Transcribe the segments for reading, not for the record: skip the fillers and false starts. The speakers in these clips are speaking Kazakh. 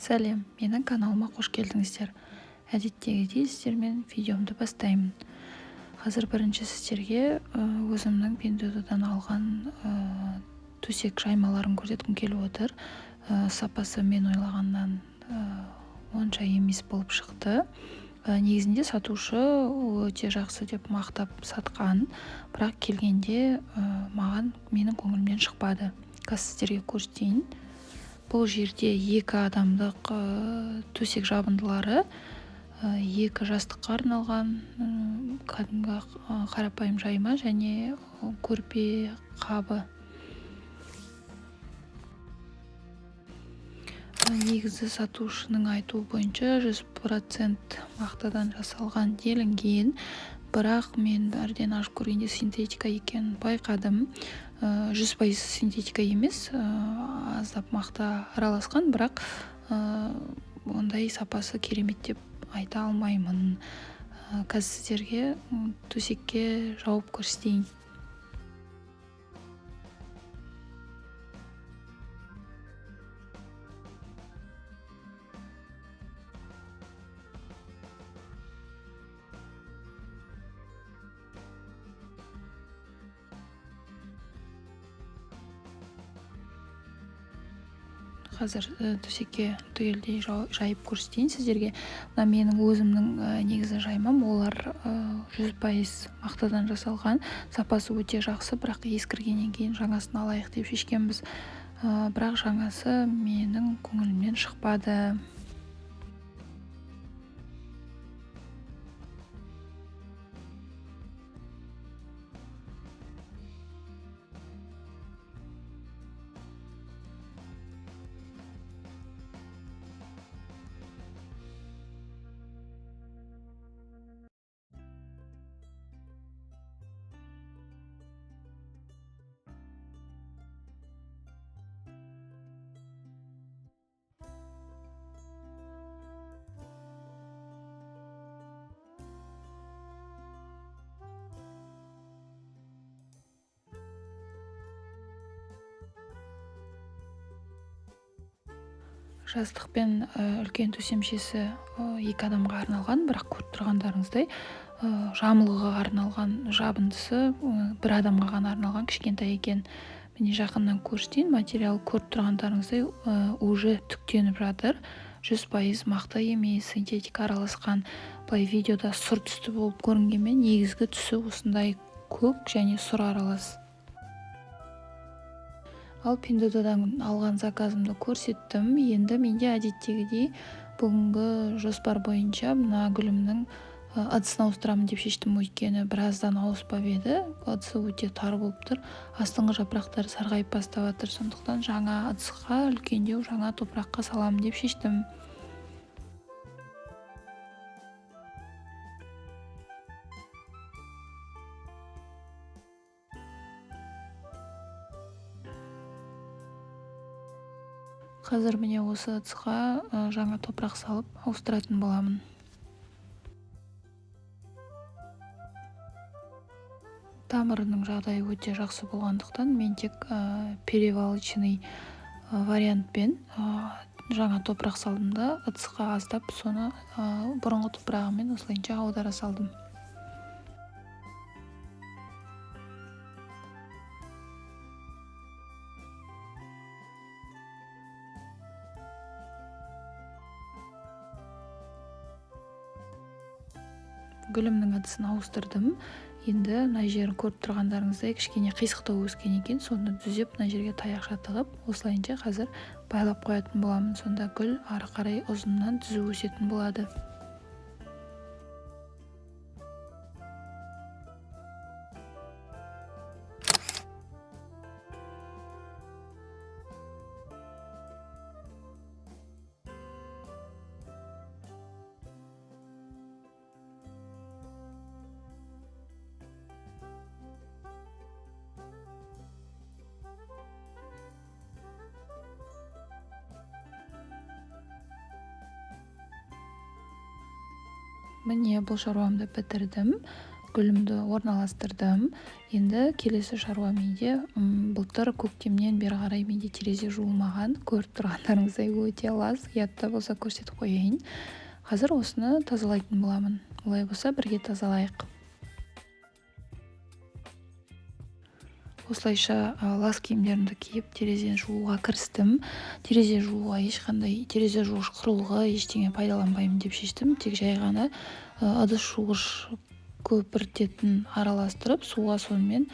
Сәлем, менің каналыма қош келдіңіздер. Әдеттегідей сіздермен видеомды бастаймын. Қазір бірінші сіздерге өзімнің Pinduoduoдан алған төсек жаймаларын көрсеткім келіп отыр. Сапасы мен ойлағаннан онша емес болып шықты. Негізінде сатушы өте жақсы деп мақтап сатқан, бірақ келгенде менің көңілімнен шықпады. Қазір сіздерге көрсетейін. Бұл жерде 2 адамдық төсек жабындылары, 2 жастыққа арналған кәдімгі қарапайым жайма және көрпе қабы. Негізі сатушының айтуы бойынша 100% мақтадан жасалған делінген, бірақ мен бірден ашып көргенде синтетика екенін байқадым. 100% синтетика емес, аздап мақта араласқан, бірақ ондай сапасы керемет деп айта алмаймын. Қазір сіздерге төсекке жауып көрсетейін. Қазір төсекке түгелдей жайып көрсетейін сіздерге. Мына менің өзімнің негізі жаймам, олар 100% мақтадан жасалған. Сапасы өте жақсы, бірақ ескіргеннен кейін жаңасын алайық деп шешкенбіз. Бірақ жаңасы менің көңілімнен шықпады. Жастық пен үлкен төсемшесі 2 адамға арналған, бірақ көріп тұрғандарыңыздай жамылғыға арналған жабындысы 1 адамға ғана арналған, кішкентай екен. Міне жақыннан көрсетейін. Материал көріп тұрғандарыңыздай уже түктеніп жатыр. 100% мақта емес, синтетика араласқан. Былай видеода сұр түсті болып көрінгенмен, негізгі түсі осындай көк және сұр аралас. Ал Pinduoduoдан алған заказымды көрсеттім. Енді менде әдеттегідей бүгінгі жоспар бойынша мына гүлімнің ыдысын ауыстырамын деп шештім, өйткені біраздан ауыспап еді. Ыдысы өте тар болып тұр. Астыңғы жапырақтары сарғайып бастап жатыр. Сондықтан жаңа ыдысқа үлкендеу жаңа топыраққа саламын деп шештім. Қазір міне осы ыдысқа жаңа топырақ салып ауыстыратын боламын. Тамырының жағдайы өте жақсы болғандықтан мен тек перевалочный вариантпен жаңа топырақ салдым да ыдысқа аздап соны бұрынғы топырағымен осылайынша аудара салдым. Гүлімнің ыдысын ауыстырдым. Енді мына жерін көріп тұрғандарыңыздай кішкене қисықтау өскен екен. Соны түзеп мына жерге таяқша тығып, осылайынша қазір байлап қоятын боламын. Сонда гүл ары қарай ұзыннан түзу өсетін болады. Міне бұл шаруамды бітірдім. гүлімді орналастырдым. Енді келесі шаруа менде былтыр көктемнен бері қарай менде терезе жуылмаған. Көріп тұрғандарыңыздай өте лас, ұятта болса көрсетіп қояйын. Қазір осыны тазалайтын боламын. Олай болса бірге тазалайық. Осылайша лас киімдерімді киіп терезені жууға кірістім. Терезе жууға ешқандай терезе жуғыш құрылғы ештеңе пайдаланбаймын деп шештім. Тек жай ғана ыдыс жуғыш көпіртетін араластырып суға сонымен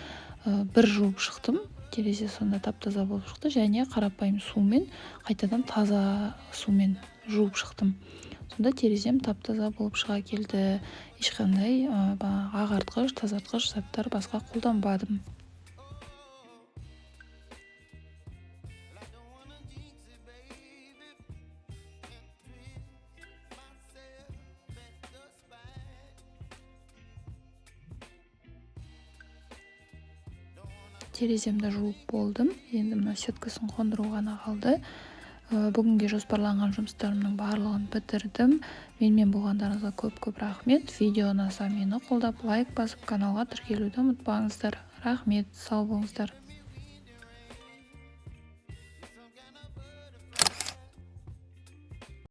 бір жуып шықтым. Терезе сонда тап-таза болып шықты, және қарапайым сумен қайтадан таза сумен жуып шықтым. Сонда терезем тап-таза болып шыға келді. Ешқандай ағартқыш, тазартқыш заттар басқа қолданбадым. Тереземді жуып болдым. Енді мына сеткасын қондыру ғана қалды. Бүгінге жоспарланған жұмыстарымның барлығын бітірдім. Менімен болғандарыңызға көп рахмет. Видео ұнаса мені қолдап лайк басып каналға тіркелуді ұмытпаңыздар. Рахмет, сау болыңыздар.